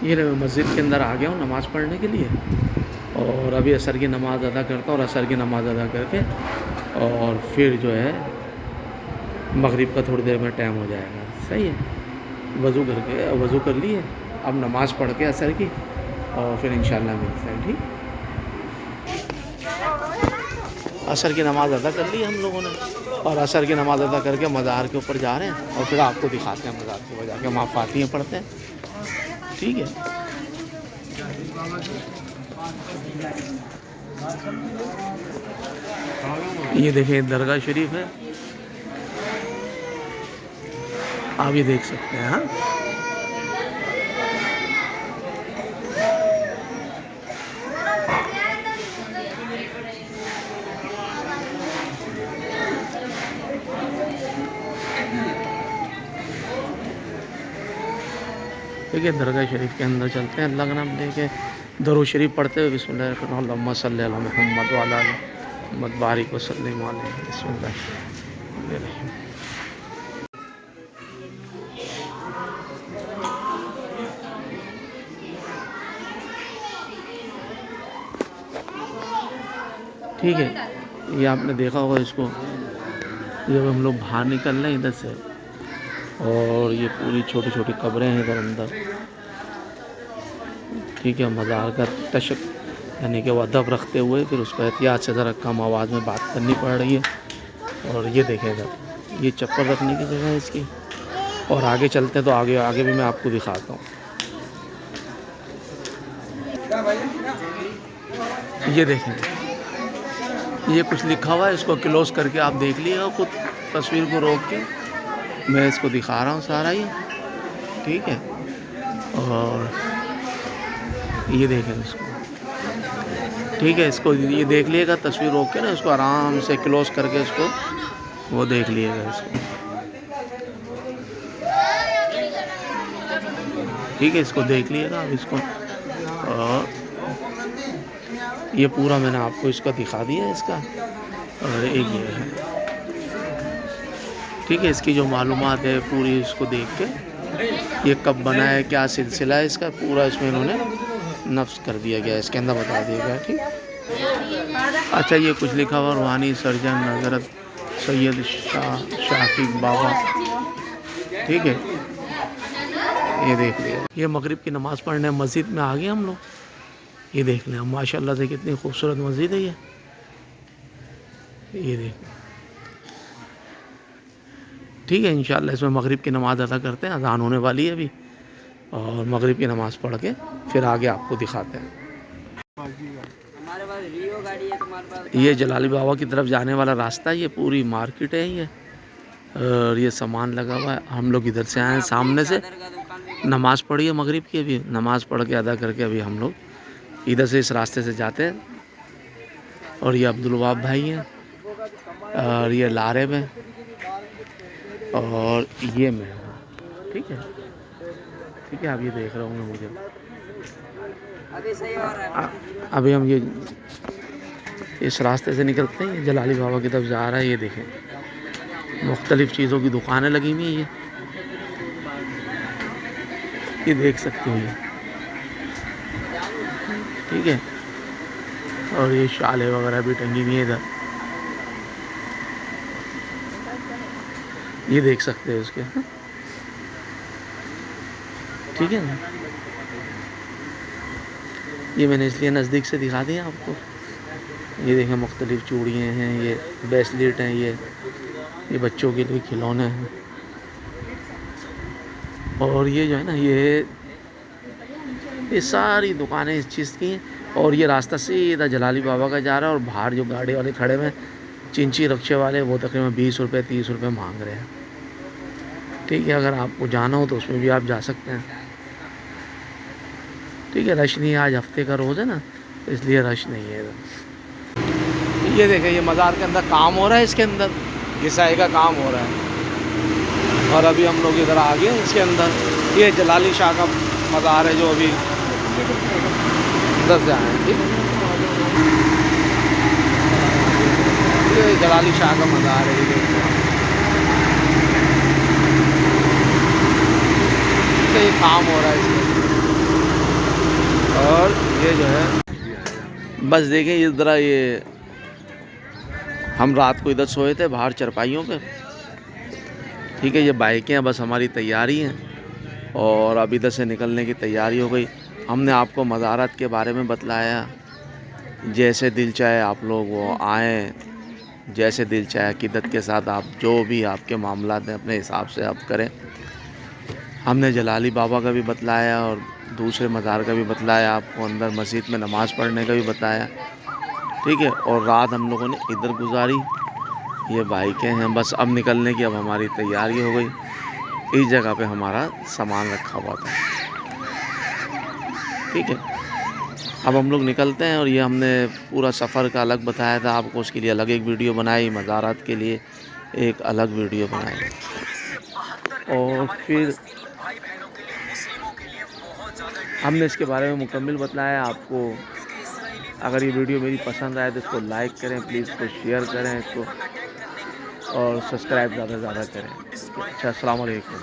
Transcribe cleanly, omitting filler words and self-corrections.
ये मस्जिद के अंदर आ गया हूँ नमाज़ पढ़ने के लिए, और अभी असर की नमाज़ अदा करता हूँ, और असर की नमाज़ अदा करके और फिर जो है मगरिब का थोड़ी देर में टाइम हो जाएगा। सही है, वज़ू करके वज़ू कर लिए, अब नमाज़ पढ़ के असर की, और फिर इंशाल्लाह मिलते हैं। ठीक, असर की नमाज़ अदा कर ली हम लोगों ने, और असर की नमाज़ अदा करके मज़ार के ऊपर जा रहे हैं, और फिर आपको दिखाते हैं मज़ार के ऊपर जाके वहाँ फातिहा पढ़ते हैं। ठीक है, ये देखें दरगाह शरीफ है, आप ये देख सकते हैं। हाँ, ठीक है, दरगाह शरीफ के अंदर चलते हैं, अल्लाह का नाम लेके दरूद शरीफ पढ़ते हुए बिस्मिल्लाह सल्ली अला मुहम्मद व अला मुहम्मद बारिक वसल्लिम अलैहि बिस्मिल्लाह। ठीक है, ये आपने देखा होगा इसको, जब हम लोग बाहर निकल रहे हैं इधर से, और ये पूरी छोटी छोटी कब्रें हैं इधर अंदर। ठीक है, मज़ार का तशक यानी कि वो अदब रखते हुए फिर उसको एहतियात से ज़रा कम आवाज़ में बात करनी पड़ रही है। और ये देखें इधर, ये चप्पल रखने की जगह है इसकी, और आगे चलते हैं तो आगे आगे भी मैं आपको दिखाता हूँ। ये देखें, ये कुछ लिखा हुआ है, इसको क्लोज करके आप देख लीजिएगा खुद, तस्वीर को रोक के मैं इसको दिखा रहा हूँ सारा ये। ठीक है, और ये देखें इसको। ठीक है, इसको ये देख लिएगा, तस्वीर रोक के ना इसको आराम से क्लोज करके इसको वो देख लिएगा इसको। ठीक है, इसको देख लिएगा अब इसको, और ये पूरा मैंने आपको इसका दिखा दिया है इसका, और एक ये है। ठीक है, इसकी जो मालूमात है पूरी इसको देख के, ये कब बना है, क्या सिलसिला है इसका, पूरा इसमें इन्होंने नफ्स कर दिया गया, इसके अंदर बता दिया गया। ठीक, अच्छा, ये कुछ लिखा हुआ रूहानी सर्जन हज़रत सैयद शाकिब बाबा। ठीक है, ये देख लिया, ये मगरिब की नमाज़ पढ़ने मस्जिद में आ गए हम लोग। ये देख लें, माशाल्लाह से कितनी खूबसूरत मस्जिद है ये देख। ठीक है, इंशाल्लाह इसमें मगरिब की नमाज़ अदा करते हैं, अज़ान होने वाली है अभी, और मगरिब की नमाज़ पढ़ के फिर आगे आपको दिखाते हैं। ये जलाली बाबा की तरफ जाने वाला रास्ता है, ये पूरी मार्केट है ये, और ये सामान लगा हुआ है। हम लोग इधर से आए हैं सामने से, नमाज़ पढ़ी है मगरिब की, अभी नमाज़ पढ़ के अदा करके अभी हम लोग इधर से इस रास्ते से जाते हैं। और ये अब्दुल वहाब भाई हैं, और ये लारेब हैं, और ये मैं हूँ। ठीक है, ठीक है, आप ये देख रहे होंगे मुझे। अभी सही हो रहा है। अभी हम ये इस रास्ते से निकलते हैं, ये जलाली बाबा की तरफ जा रहा है। ये देखें, मुख्तलिफ़ चीज़ों की दुकानें लगी हुई हैं, ये देख सकते हैं। ठीक है, और ये शाले वगैरह भी टंगी हुई हैं इधर, ये देख सकते हैं उसके। ठीक है ना, ये मैंने इसलिए नज़दीक से दिखा दिया आपको। ये देखें, मुख्तलिफ़ चूड़ियाँ हैं, ये ब्रेसलेट हैं, ये बच्चों के लिए खिलौने हैं, और ये जो है ना, ये सारी दुकानें इस चीज़ की हैं। और ये रास्ता सीधा जलाली बाबा का जा रहा है, और बाहर जो गाड़ी वाले खड़े हुए हैं, चिंची रक्शे वाले, वो तकरीबन 20 रुपये 30 रुपये मांग रहे हैं। ठीक है, अगर आपको जाना हो तो उसमें भी आप जा सकते हैं। ठीक है, रश नहीं है, आज हफ्ते का रोज़ है ना, इसलिए रश नहीं है इधर। ये देखें, ये मज़ार के अंदर काम हो रहा है, इसके अंदर घिसाई का काम हो रहा है, और अभी हम लोग इधर आ गए इसके अंदर। ये जलाली शाह का मज़ार है जो अभी इधर से आए हैं। ठीक, ये जलाली शाह का मज़ार है, ये काम हो रहा है इसमें। ये जो है बस देखिए इस तरह ये हम रात को इधर सोए थे बाहर चरपाइयों पे। ठीक है, ये बाइकें हैं, बस हमारी तैयारी हैं और अब इधर से निकलने की तैयारी हो गई। हमने आपको मज़ारात के बारे में बतलाया, जैसे दिल चाहे आप लोग वो आएँ, जैसे दिल चाहे अक़ीदत के साथ आप जो भी आपके मामलात हैं अपने हिसाब से आप करें। हमने जलाली बाबा का भी बतलाया और दूसरे मज़ार का भी बतलाया, आपको अंदर मस्जिद में नमाज़ पढ़ने का भी बताया। ठीक है, और रात हम लोगों ने इधर गुजारी। ये बाइकें हैं, बस अब निकलने की अब हमारी तैयारी हो गई। इस जगह पे हमारा सामान रखा हुआ था। ठीक है, अब हम लोग निकलते हैं और ये हमने पूरा सफ़र का अलग बताया था आपको, उसके लिए अलग एक वीडियो बनाई, मज़ारात के लिए एक अलग वीडियो बनाई और फिर हमने इसके बारे में मुकम्मल बतलाया आपको। अगर ये वीडियो मेरी पसंद आए तो इसको लाइक करें प्लीज़, इसको शेयर करें इसको और सब्सक्राइब ज़्यादा से ज़्यादा करें। अच्छा, अस्सलाम वालेकुम।